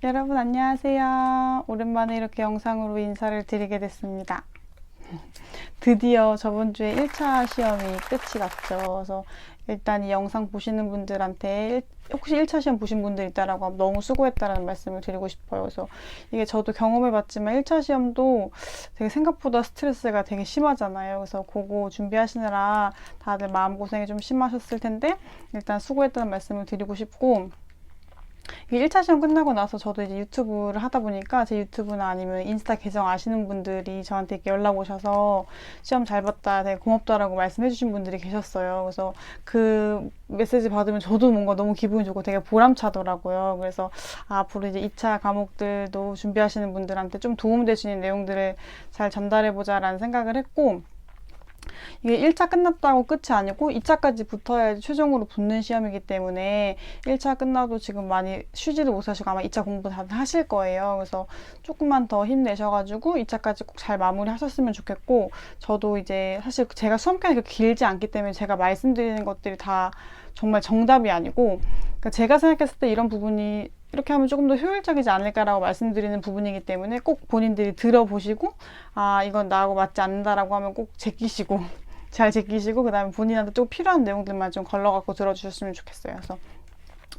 여러분 안녕하세요. 오랜만에 이렇게 영상으로 인사를 드리게 됐습니다. 드디어 저번 주에 1차 시험이 끝이 났죠. 그래서 일단 이 영상 보시는 분들한테 혹시 1차 시험 보신 분들 있다라고 하면 너무 수고했다라는 말씀을 드리고 싶어요. 그래서 이게 저도 경험해봤지만 1차 시험도 되게 생각보다 스트레스가 되게 심하잖아요. 그래서 그거 준비하시느라 다들 마음고생이 좀 심하셨을 텐데 일단 수고했다는 말씀을 드리고 싶고, 이게 1차 시험 끝나고 나서 저도 이제 유튜브를 하다 보니까 제 유튜브나 아니면 인스타 계정 아시는 분들이 저한테 이렇게 연락 오셔서 시험 잘 봤다, 되게 고맙다라고 말씀해 주신 분들이 계셨어요. 그래서 그 메시지 받으면 저도 뭔가 너무 기분이 좋고 되게 보람차더라고요. 그래서 앞으로 이제 2차 과목들도 준비하시는 분들한테 좀 도움될 수 있는 내용들을 잘 전달해 보자라는 생각을 했고, 이게 1차 끝났다고 끝이 아니고 2차까지 붙어야지 최종으로 붙는 시험이기 때문에 1차 끝나도 지금 많이 쉬지도 못하시고 아마 2차 공부 다들 하실 거예요. 그래서 조금만 더 힘내셔가지고 2차까지 꼭 잘 마무리 하셨으면 좋겠고, 저도 이제 사실 제가 수험 기간이 그렇게 길지 않기 때문에 제가 말씀드리는 것들이 다 정말 정답이 아니고, 그러니까 제가 생각했을 때 이런 부분이 이렇게 하면 조금 더 효율적이지 않을까라고 말씀드리는 부분이기 때문에 꼭 본인들이 들어보시고 이건 나하고 맞지 않는다라고 하면 꼭 제끼시고 잘 제끼시고, 그 다음에 본인한테 좀 필요한 내용들만 좀 걸러갖고 들어주셨으면 좋겠어요. 그래서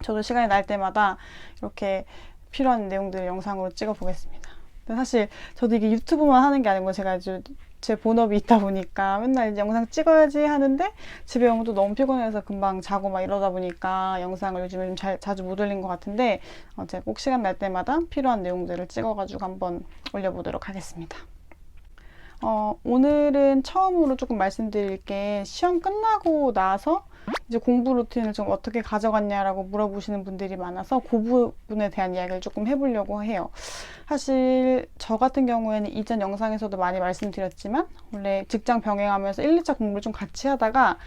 저도 시간이 날 때마다 이렇게 필요한 내용들 영상으로 찍어 보겠습니다. 근데 사실 저도 이게 유튜브만 하는 게 아니고 제가 제 본업이 있다 보니까 맨날 이제 영상 찍어야지 하는데 집에 오면 또 너무 피곤해서 금방 자고 막 이러다 보니까 영상을 요즘에 좀 자주 못 올린 것 같은데, 제가 꼭 시간 날 때마다 필요한 내용들을 찍어가지고 한번 올려보도록 하겠습니다. 오늘은 처음으로 조금 말씀드릴 게, 시험 끝나고 나서 이제 공부 루틴을 좀 어떻게 가져갔냐라고 물어보시는 분들이 많아서 그 부분에 대한 이야기를 조금 해보려고 해요. 사실 저 같은 경우에는 이전 영상에서도 많이 말씀드렸지만 원래 직장 병행하면서 1, 2차 공부를 좀 같이 하다가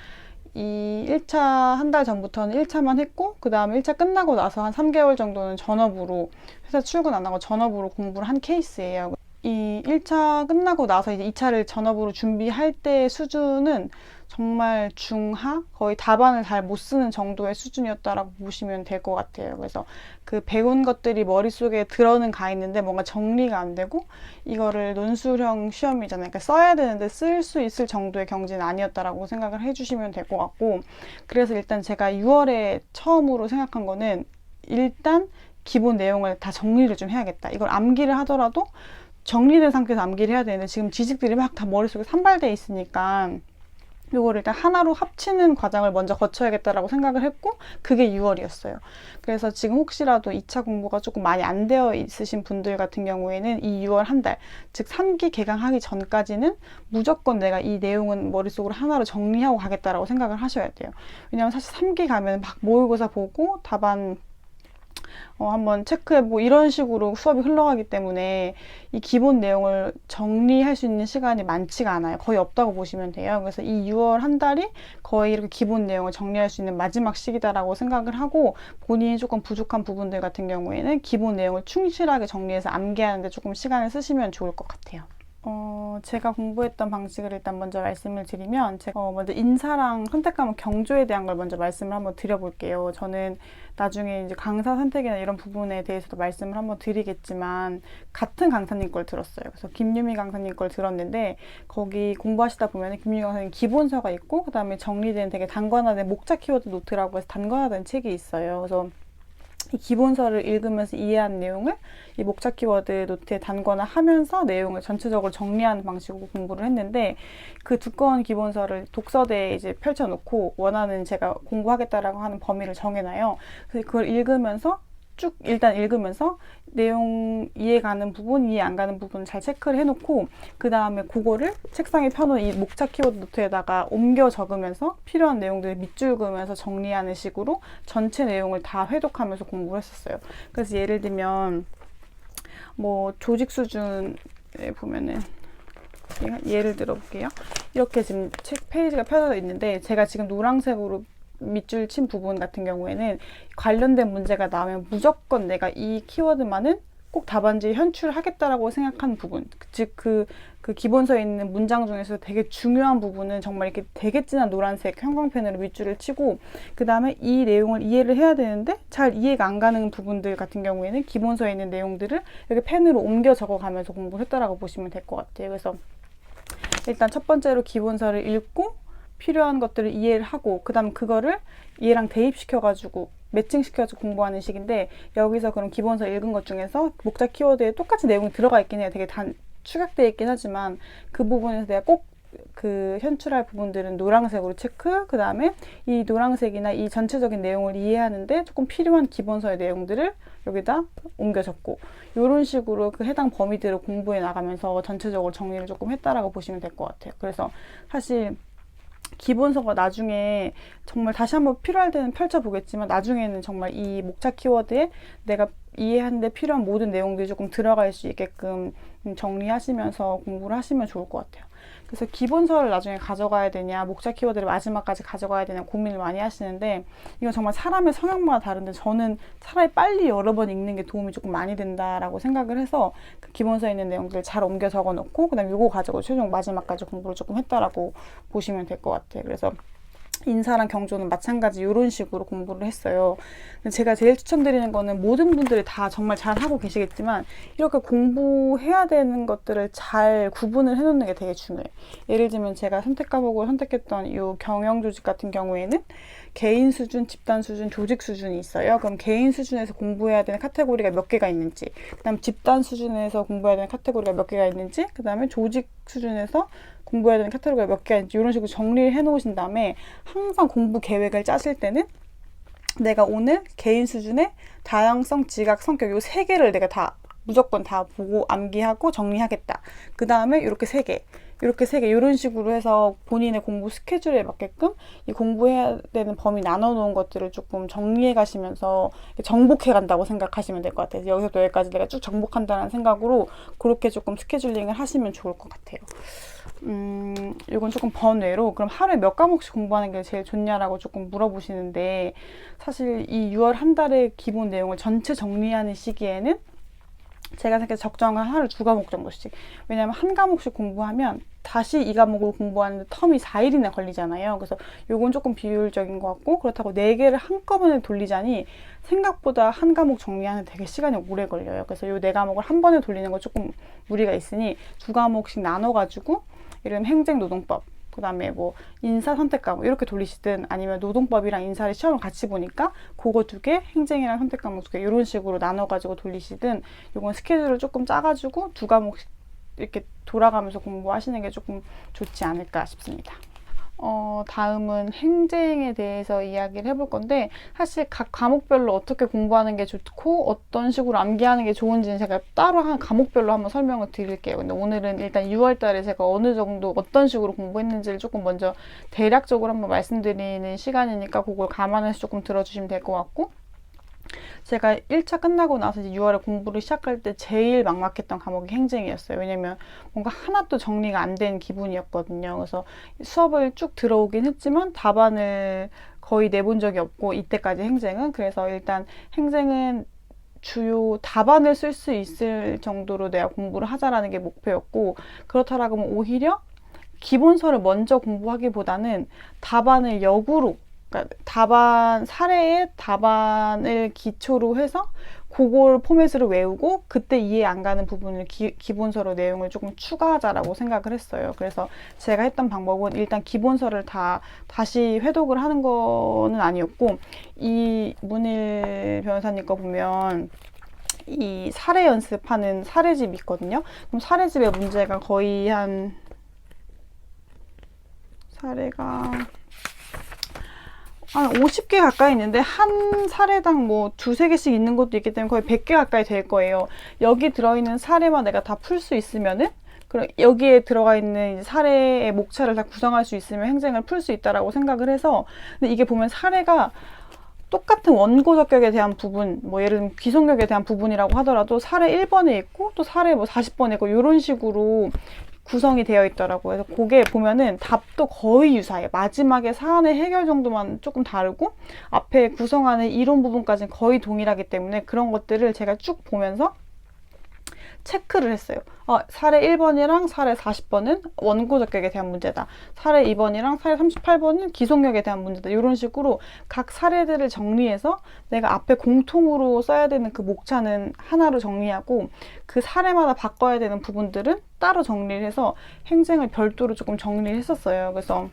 이 1차 한 달 전부터는 1차만 했고, 그 다음에 1차 끝나고 나서 한 3개월 정도는 전업으로, 회사 출근 안 하고 전업으로 공부를 한 케이스예요. 이 1차 끝나고 나서 이제 2차를 전업으로 준비할 때의 수준은 정말 중하? 거의 답안을 잘 못 쓰는 정도의 수준이었다라고 보시면 될 것 같아요. 그래서 그 배운 것들이 머릿속에 들어는 가 있는데 뭔가 정리가 안 되고, 이거를 논술형 시험이잖아요. 그러니까 써야 되는데 쓸 수 있을 정도의 경지는 아니었다라고 생각을 해주시면 될 것 같고, 그래서 일단 제가 6월에 처음으로 생각한 거는 일단 기본 내용을 다 정리를 좀 해야겠다. 이걸 암기를 하더라도 정리된 상태에서 암기를 해야 되는데 지금 지식들이 막 다 머릿속에 산발돼 있으니까 이거를 일단 하나로 합치는 과정을 먼저 거쳐야겠다라고 생각을 했고, 그게 6월이었어요. 그래서 지금 혹시라도 2차 공부가 조금 많이 안 되어 있으신 분들 같은 경우에는 이 6월 한 달, 즉 3기 개강하기 전까지는 무조건 내가 이 내용은 머릿속으로 하나로 정리하고 가겠다라고 생각을 하셔야 돼요. 왜냐하면 사실 3기 가면 막 모의고사 보고 답안 한번 체크해보고 이런 식으로 수업이 흘러가기 때문에 이 기본 내용을 정리할 수 있는 시간이 많지가 않아요. 거의 없다고 보시면 돼요. 그래서 이 6월 한 달이 거의 이렇게 기본 내용을 정리할 수 있는 마지막 시기다라고 생각을 하고, 본인이 조금 부족한 부분들 같은 경우에는 기본 내용을 충실하게 정리해서 암기하는데 조금 시간을 쓰시면 좋을 것 같아요. 제가 공부했던 방식을 일단 먼저 말씀을 드리면, 제가 먼저 인사랑 선택 과목 경조에 대한 걸 먼저 말씀을 한번 드려볼게요. 저는 나중에 이제 강사 선택이나 이런 부분에 대해서도 말씀을 한번 드리겠지만, 같은 강사님 걸 들었어요. 그래서 김유미 강사님 걸 들었는데, 거기 공부하시다 보면 김유미 강사님 기본서가 있고, 그 다음에 정리된 되게 단권화된 목차 키워드 노트라고 해서 단권화된 책이 있어요. 그래서 이 기본서를 읽으면서 이해한 내용을 이 목차 키워드 노트에 단권화하면서 내용을 전체적으로 정리하는 방식으로 공부를 했는데, 그 두꺼운 기본서를 독서대에 이제 펼쳐놓고 원하는 제가 공부하겠다라고 하는 범위를 정해놔요. 그래서 그걸 읽으면서 쭉 일단 읽으면서 내용 이해 가는 부분, 이해 안 가는 부분 잘 체크를 해놓고, 그 다음에 그거를 책상에 펴놓은 이 목차 키워드 노트에다가 옮겨 적으면서 필요한 내용들을 밑줄 그으면서 정리하는 식으로 전체 내용을 다 회독하면서 공부를 했었어요. 그래서 예를 들면 뭐 조직 수준에 보면은 예를 들어 볼게요. 이렇게 지금 책 페이지가 펴져 있는데, 제가 지금 노란색으로 밑줄 친 부분 같은 경우에는 관련된 문제가 나오면 무조건 내가 이 키워드만은 꼭 답안지에 현출하겠다라고 생각하는 부분, 즉 그 기본서에 있는 문장 중에서 되게 중요한 부분은 정말 이렇게 되게 진한 노란색 형광펜으로 밑줄을 치고, 그 다음에 이 내용을 이해를 해야 되는데 잘 이해가 안 가는 부분들 같은 경우에는 기본서에 있는 내용들을 이렇게 펜으로 옮겨 적어가면서 공부를 했다라고 보시면 될 것 같아요. 그래서 일단 첫 번째로 기본서를 읽고 필요한 것들을 이해를 하고, 그 다음 그거를 얘랑 대입시켜가지고 매칭시켜서 공부하는 식인데, 여기서 그럼 기본서 읽은 것 중에서 목차 키워드에 똑같이 내용이 들어가 있긴 해요. 되게 축약되어 있긴 하지만 그 부분에서 내가 꼭 그 현출할 부분들은 노란색으로 체크, 그 다음에 이 노란색이나 이 전체적인 내용을 이해하는데 조금 필요한 기본서의 내용들을 여기다 옮겨 적고, 이런 식으로 그 해당 범위들을 공부해 나가면서 전체적으로 정리를 조금 했다라고 보시면 될 것 같아요. 그래서 사실 기본서가 나중에 정말 다시 한번 필요할 때는 펼쳐보겠지만, 나중에는 정말 이 목차 키워드에 내가 이해하는데 필요한 모든 내용들이 조금 들어갈 수 있게끔 정리하시면서 공부를 하시면 좋을 것 같아요. 그래서 기본서를 나중에 가져가야 되냐, 목차 키워드를 마지막까지 가져가야 되냐 고민을 많이 하시는데, 이건 정말 사람의 성향마다 다른데 저는 차라리 빨리 여러 번 읽는 게 도움이 조금 많이 된다라고 생각을 해서 그 기본서에 있는 내용들을 잘 옮겨 적어 놓고, 그 다음에 요거 가지고 최종 마지막까지 공부를 조금 했다라고 보시면 될 것 같아요. 그래서 인사랑 경조는 마찬가지 이런 식으로 공부를 했어요. 제가 제일 추천드리는 거는, 모든 분들이 다 정말 잘 하고 계시겠지만 이렇게 공부해야 되는 것들을 잘 구분을 해놓는 게 되게 중요해요. 예를 들면 제가 선택 과목을 선택했던 이 경영조직 같은 경우에는 개인 수준, 집단 수준, 조직 수준이 있어요. 그럼 개인 수준에서 공부해야 되는 카테고리가 몇 개가 있는지, 그 다음 집단 수준에서 공부해야 되는 카테고리가 몇 개가 있는지, 그 다음에 조직 수준에서 공부해야 되는 카테고리가 몇 개가 있는지, 이런 식으로 정리를 해 놓으신 다음에 항상 공부 계획을 짜실 때는 내가 오늘 개인 수준의 다양성, 지각, 성격 요 세 개를 내가 다 무조건 다 보고 암기하고 정리하겠다. 그 다음에 이렇게 세 개, 이런 식으로 해서 본인의 공부 스케줄에 맞게끔 이 공부해야 되는 범위 나눠 놓은 것들을 조금 정리해 가시면서 정복해 간다고 생각하시면 될 것 같아요. 여기서부터 여기까지 내가 쭉 정복한다는 생각으로 그렇게 조금 스케줄링을 하시면 좋을 것 같아요. 이건 조금 번외로, 그럼 하루에 몇 과목씩 공부하는 게 제일 좋냐라고 조금 물어보시는데, 사실 이 6월 한 달의 기본 내용을 전체 정리하는 시기에는 제가 생각해 적정한 하루 2과목 정도씩, 왜냐면 한 과목씩 공부하면 다시 이 과목을 공부하는데 텀이 4일이나 걸리잖아요. 그래서 요건 조금 비효율적인 것 같고, 그렇다고 4개를 한꺼번에 돌리자니 생각보다 한 과목 정리하는 되게 시간이 오래 걸려요. 그래서 요 4과목을 한 번에 돌리는 거 조금 무리가 있으니 2과목씩 나눠가지고, 이런 행정노동법, 그 다음에 뭐 인사 선택 과목 이렇게 돌리시든, 아니면 노동법이랑 인사를 시험을 같이 보니까 그거 2개, 행정이랑 선택 과목 2개 이런 식으로 나눠가지고 돌리시든, 요건 스케줄을 조금 짜가지고 2과목씩 이렇게 돌아가면서 공부하시는 게 조금 좋지 않을까 싶습니다. 다음은 행정에 대해서 이야기를 해볼 건데, 사실 각 과목별로 어떻게 공부하는 게 좋고 어떤 식으로 암기하는 게 좋은지는 제가 따로 한 과목별로 한번 설명을 드릴게요. 근데 오늘은 일단 6월 달에 제가 어느 정도 어떤 식으로 공부했는지를 조금 먼저 대략적으로 한번 말씀드리는 시간이니까 그걸 감안해서 조금 들어주시면 될 것 같고, 제가 1차 끝나고 나서 이제 6월에 공부를 시작할 때 제일 막막했던 과목이 행정이었어요. 왜냐면 뭔가 하나도 정리가 안 된 기분이었거든요. 그래서 수업을 쭉 들어오긴 했지만 답안을 거의 내본 적이 없고, 이때까지 행정은. 그래서 일단 행정은 주요 답안을 쓸 수 있을 정도로 내가 공부를 하자라는 게 목표였고, 그렇다라고 하면 오히려 기본서를 먼저 공부하기보다는 답안을 역으로, 그러니까 사례의 답안을 기초로 해서 그걸 포맷으로 외우고, 그때 이해 안 가는 부분을 기본서로 내용을 조금 추가하자라고 생각을 했어요. 그래서 제가 했던 방법은 일단 기본서를 다시 회독을 하는 거는 아니었고, 이 문일 변호사님 거 보면 이 사례 연습하는 사례집이 있거든요. 그럼 사례집의 문제가 거의 사례가 한 50개 가까이 있는데, 한 사례당 뭐 2-3개씩 있는 것도 있기 때문에 거의 100개 가까이 될 거예요. 여기 들어있는 사례만 내가 다 풀 수 있으면은, 그럼 여기에 들어가 있는 사례의 목차를 다 구성할 수 있으면 행정을 풀 수 있다라고 생각을 해서. 근데 이게 보면 사례가 똑같은 원고 적격에 대한 부분, 뭐 예를 들면 귀속력에 대한 부분이라고 하더라도 사례 1번에 있고 또 사례 뭐 40번에 있고 이런 식으로 구성이 되어 있더라고요. 그래서 그게 보면은 답도 거의 유사해요. 마지막에 사안의 해결 정도만 조금 다르고 앞에 구성하는 이론 부분까지는 거의 동일하기 때문에, 그런 것들을 제가 쭉 보면서 체크를 했어요. 사례 1번이랑 사례 40번은 원고 적격에 대한 문제다. 사례 2번이랑 사례 38번은 기속력에 대한 문제다. 이런 식으로 각 사례들을 정리해서 내가 앞에 공통으로 써야 되는 그 목차는 하나로 정리하고 그 사례마다 바꿔야 되는 부분들은 따로 정리를 해서 행쟁을 별도로 조금 정리를 했었어요. 그래서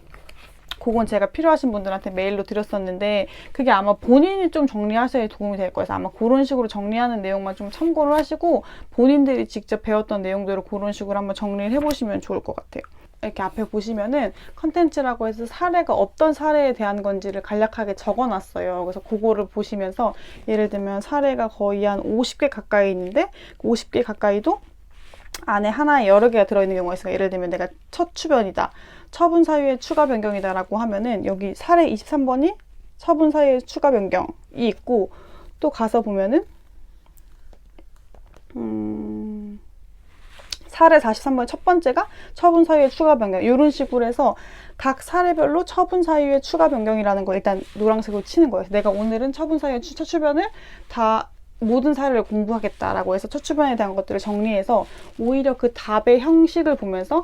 그건 제가 필요하신 분들한테 메일로 드렸었는데 그게 아마 본인이 좀 정리하셔야 도움이 될 거예요. 아마 그런 식으로 정리하는 내용만 좀 참고를 하시고 본인들이 직접 배웠던 내용들을 그런 식으로 한번 정리를 해보시면 좋을 것 같아요. 이렇게 앞에 보시면은 컨텐츠라고 해서 사례가 어떤 사례에 대한 건지를 간략하게 적어놨어요. 그래서 그거를 보시면서 예를 들면 사례가 거의 한 50개 가까이 있는데 50개 가까이도 안에 하나에 여러 개가 들어있는 경우가 있어요. 예를 들면 내가 첫 추변이다. 처분 사유의 추가 변경이다 라고 하면은 여기 사례 23번이 처분 사유의 추가 변경이 있고 또 가서 보면은 사례 43번 첫 번째가 처분 사유의 추가 변경 이런 식으로 해서 각 사례별로 처분 사유의 추가 변경이라는 거 일단 노란색으로 치는 거예요. 내가 오늘은 처분 사유의 첫 추변을 다 모든 사례를 공부하겠다라고 해서 첫 추변에 대한 것들을 정리해서 오히려 그 답의 형식을 보면서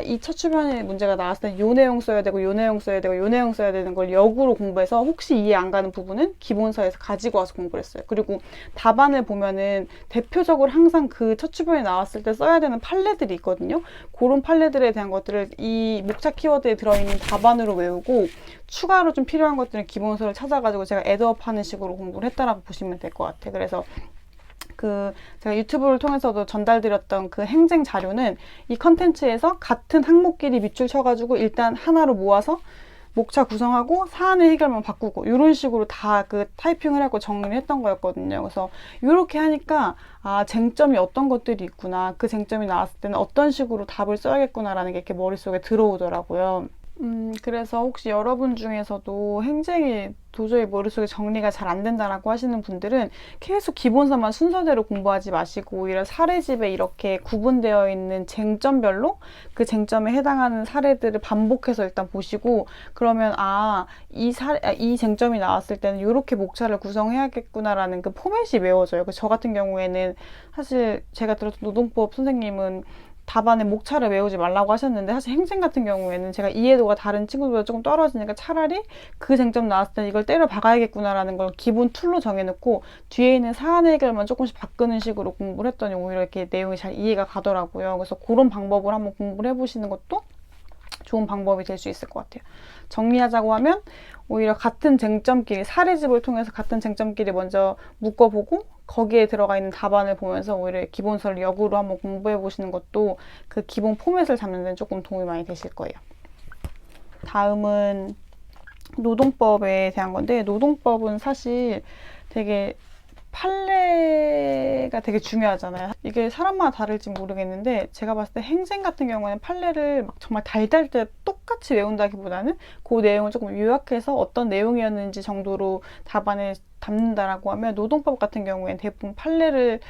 이 첫 추변에 문제가 나왔을 때 요 내용 써야 되고 요 내용 써야 되고 요 내용 써야 되는 걸 역으로 공부해서 혹시 이해 안 가는 부분은 기본서에서 가지고 와서 공부를 했어요. 그리고 답안을 보면은 대표적으로 항상 그 첫 추변에 나왔을 때 써야 되는 판례들이 있거든요. 그런 판례들에 대한 것들을 이 목차 키워드에 들어있는 답안으로 외우고 추가로 좀 필요한 것들은 기본서를 찾아가지고 제가 애드업 하는 식으로 공부를 했다라고 보시면 될 것 같아요. 그래서 제가 유튜브를 통해서도 전달드렸던 그 행쟁 자료는 이 컨텐츠에서 같은 항목끼리 밑줄 쳐가지고 일단 하나로 모아서 목차 구성하고 사안의 해결만 바꾸고 이런 식으로 다 그 타이핑을 하고 정리를 했던 거였거든요. 그래서 이렇게 하니까 쟁점이 어떤 것들이 있구나. 그 쟁점이 나왔을 때는 어떤 식으로 답을 써야겠구나라는 게 이렇게 머릿속에 들어오더라고요. 그래서 혹시 여러분 중에서도 행쟁이 도저히 머릿속에 정리가 잘 안 된다라고 하시는 분들은 계속 기본서만 순서대로 공부하지 마시고 오히려 사례집에 이렇게 구분되어 있는 쟁점별로 그 쟁점에 해당하는 사례들을 반복해서 일단 보시고 그러면 이 쟁점이 나왔을 때는 이렇게 목차를 구성해야겠구나라는 그 포맷이 외워져요. 저 같은 경우에는 사실 제가 들었던 노동법 선생님은 답안에 목차를 외우지 말라고 하셨는데 사실 행쟁 같은 경우에는 제가 이해도가 다른 친구들보다 조금 떨어지니까 차라리 그 쟁점 나왔을 때 이걸 때려 박아야겠구나라는 걸 기본 툴로 정해놓고 뒤에 있는 사안 해결만 조금씩 바꾸는 식으로 공부를 했더니 오히려 이렇게 내용이 잘 이해가 가더라고요. 그래서 그런 방법을 한번 공부를 해보시는 것도 좋은 방법이 될 수 있을 것 같아요. 정리하자고 하면 오히려 같은 쟁점끼리 사례집을 통해서 같은 쟁점끼리 먼저 묶어보고 거기에 들어가 있는 답안을 보면서 오히려 기본서를 역으로 한번 공부해 보시는 것도 그 기본 포맷을 잡는 데는 조금 도움이 많이 되실 거예요. 다음은 노동법에 대한 건데 노동법은 사실 되게 판례가 되게 중요하잖아요. 이게 사람마다 다를지 모르겠는데 제가 봤을 때 행쟁 같은 경우에는 판례를 막 정말 달달 때 똑같이 외운다기보다는 그 내용을 조금 요약해서 어떤 내용이었는지 정도로 답안에 담는다라고 하면 노동법 같은 경우에는 대부분 판례를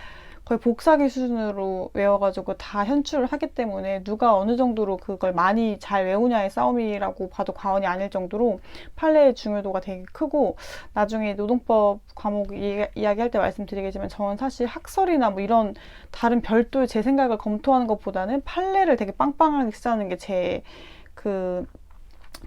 거의 복사기 수준으로 외워가지고 다 현출을 하기 때문에 누가 어느 정도로 그걸 많이 잘 외우냐의 싸움이라고 봐도 과언이 아닐 정도로 판례의 중요도가 되게 크고 나중에 노동법 과목 이야기할 때 말씀드리겠지만 저는 사실 학설이나 뭐 이런 다른 별도의 제 생각을 검토하는 것보다는 판례를 되게 빵빵하게 쓰는 게 제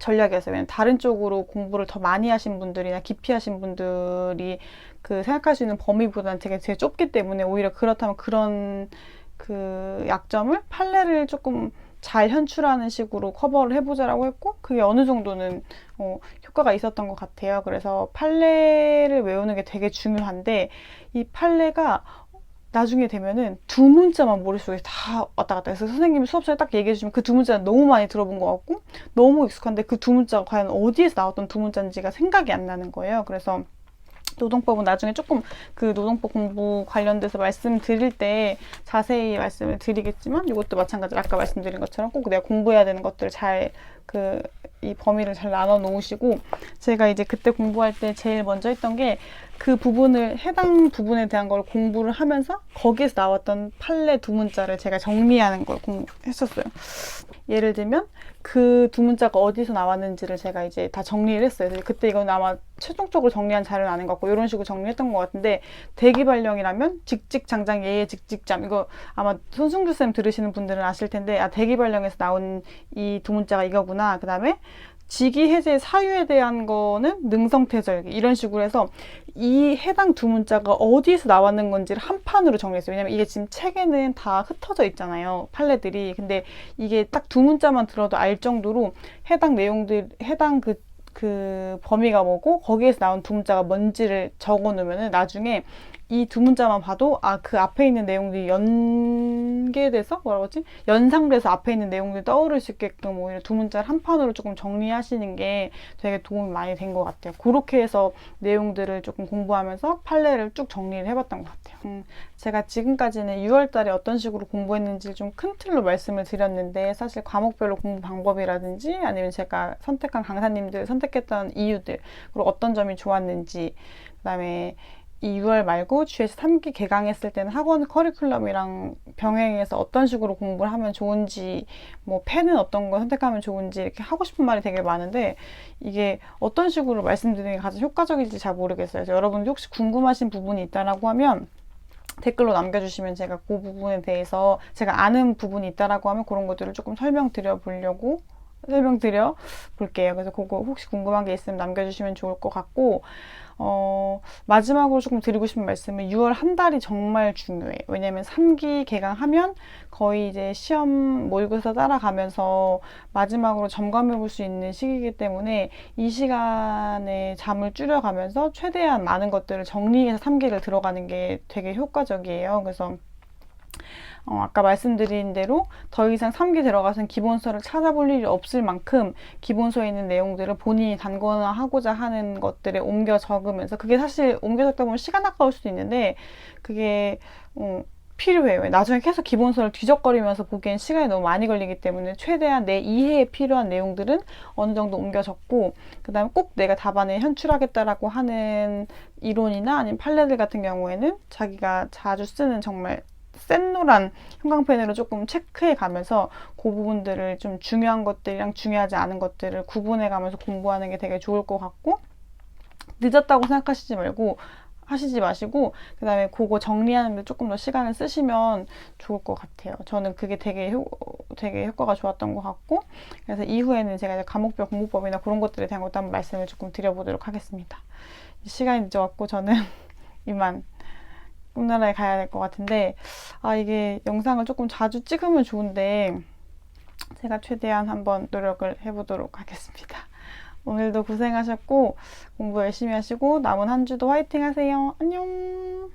전략이었어요. 왜냐면 다른 쪽으로 공부를 더 많이 하신 분들이나 깊이 하신 분들이 생각할 수 있는 범위보다는 되게 좁기 때문에 오히려 그렇다면 그런 약점을 판례를 조금 잘 현출하는 식으로 커버를 해보자라고 했고 그게 어느 정도는 효과가 있었던 것 같아요. 그래서 판례를 외우는 게 되게 중요한데 이 판례가 나중에 되면은 두 문자만 머릿속에 다 왔다 갔다 해서 선생님이 수업시간에 딱 얘기해 주시면 그 두 문자는 너무 많이 들어본 것 같고 너무 익숙한데 그 두 문자가 과연 어디에서 나왔던 두 문자인지가 생각이 안 나는 거예요. 그래서 노동법은 나중에 조금 노동법 공부 관련돼서 말씀드릴 때 자세히 말씀을 드리겠지만 이것도 마찬가지로 아까 말씀드린 것처럼 꼭 내가 공부해야 되는 것들을 잘 이 범위를 잘 나눠 놓으시고, 제가 이제 그때 공부할 때 제일 먼저 했던 게 그 부분을, 해당 부분에 대한 걸 공부를 하면서 거기에서 나왔던 판례 두 문자를 제가 정리하는 걸 했었어요. 예를 들면 그 두 문자가 어디서 나왔는지를 제가 이제 다 정리를 했어요. 그때 이건 아마 최종적으로 정리한 자료는 아닌 것 같고 이런 식으로 정리했던 것 같은데, 대기발령이라면 직직장장 예의 직직잠, 이거 아마 손승주 쌤 들으시는 분들은 아실 텐데, 아, 대기발령에서 나온 이 두 문자가 이거구나. 그 다음에 직위해제 사유에 대한 거는 능성태절, 이런 식으로 해서 이 해당 두 문자가 어디에서 나왔는 건지를 한 판으로 정리했어요. 왜냐면 이게 지금 책에는 다 흩어져 있잖아요, 판례들이. 근데 이게 딱 두 문자만 들어도 알 정도로 해당 내용들, 해당 그 범위가 뭐고 거기에서 나온 두 문자가 뭔지를 적어 놓으면은 나중에 이 두 문자만 봐도, 아, 그 앞에 있는 내용들이 연계돼서, 뭐라고 하지? 연상돼서 앞에 있는 내용들이 떠오를 수 있게끔 오히려 두 문자를 한 판으로 조금 정리하시는 게 되게 도움이 많이 된 것 같아요. 그렇게 해서 내용들을 조금 공부하면서 판례를 쭉 정리를 해봤던 것 같아요. 제가 지금까지는 6월 달에 어떤 식으로 공부했는지 좀 큰 틀로 말씀을 드렸는데, 사실 과목별로 공부 방법이라든지 아니면 제가 선택한 강사님들 선택했던 이유들, 그리고 어떤 점이 좋았는지, 그 다음에 이 6월 말고 GS 3기 개강했을 때는 학원 커리큘럼이랑 병행해서 어떤 식으로 공부를 하면 좋은지, 뭐 펜은 어떤 거 선택하면 좋은지, 이렇게 하고 싶은 말이 되게 많은데 이게 어떤 식으로 말씀드리는 게 가장 효과적일지 잘 모르겠어요. 그래서 여러분들 혹시 궁금하신 부분이 있다라고 하면 댓글로 남겨주시면 제가 그 부분에 대해서, 제가 아는 부분이 있다라고 하면 그런 것들을 조금 설명드려 볼게요. 그래서 그거 혹시 궁금한 게 있으면 남겨주시면 좋을 것 같고, 마지막으로 조금 드리고 싶은 말씀은 6월 한 달이 정말 중요해요. 왜냐면 3기 개강하면 거의 이제 시험 모의고사 따라가면서 마지막으로 점검해 볼 수 있는 시기이기 때문에 이 시간에 잠을 줄여가면서 최대한 많은 것들을 정리해서 3기를 들어가는 게 되게 효과적이에요. 그래서 아까 말씀드린 대로 더 이상 3기 들어가서는 기본서를 찾아볼 일이 없을 만큼 기본서에 있는 내용들을 본인이 단권화하고자 하는 것들에 옮겨 적으면서, 그게 사실 옮겨 적다 보면 시간 아까울 수도 있는데 그게 필요해요. 나중에 계속 기본서를 뒤적거리면서 보기엔 시간이 너무 많이 걸리기 때문에 최대한 내 이해에 필요한 내용들은 어느 정도 옮겨 적고, 그 다음에 꼭 내가 답안에 현출하겠다라고 하는 이론이나 아니면 판례들 같은 경우에는 자기가 자주 쓰는 정말 센 노란 형광펜으로 조금 체크해 가면서 그 부분들을, 좀 중요한 것들이랑 중요하지 않은 것들을 구분해 가면서 공부하는 게 되게 좋을 것 같고, 늦었다고 생각하시지 마시고 그 다음에 그거 정리하는 데 조금 더 시간을 쓰시면 좋을 것 같아요. 저는 그게 되게 효과가 좋았던 것 같고, 그래서 이후에는 제가 이제 과목별 공부법이나 그런 것들에 대한 것도 한번 말씀을 조금 드려보도록 하겠습니다. 시간이 늦어갖고 저는 이만 꿈나라에 가야 될 것 같은데, 이게 영상을 조금 자주 찍으면 좋은데 제가 최대한 한번 노력을 해보도록 하겠습니다. 오늘도 고생하셨고 공부 열심히 하시고 남은 한 주도 화이팅 하세요. 안녕.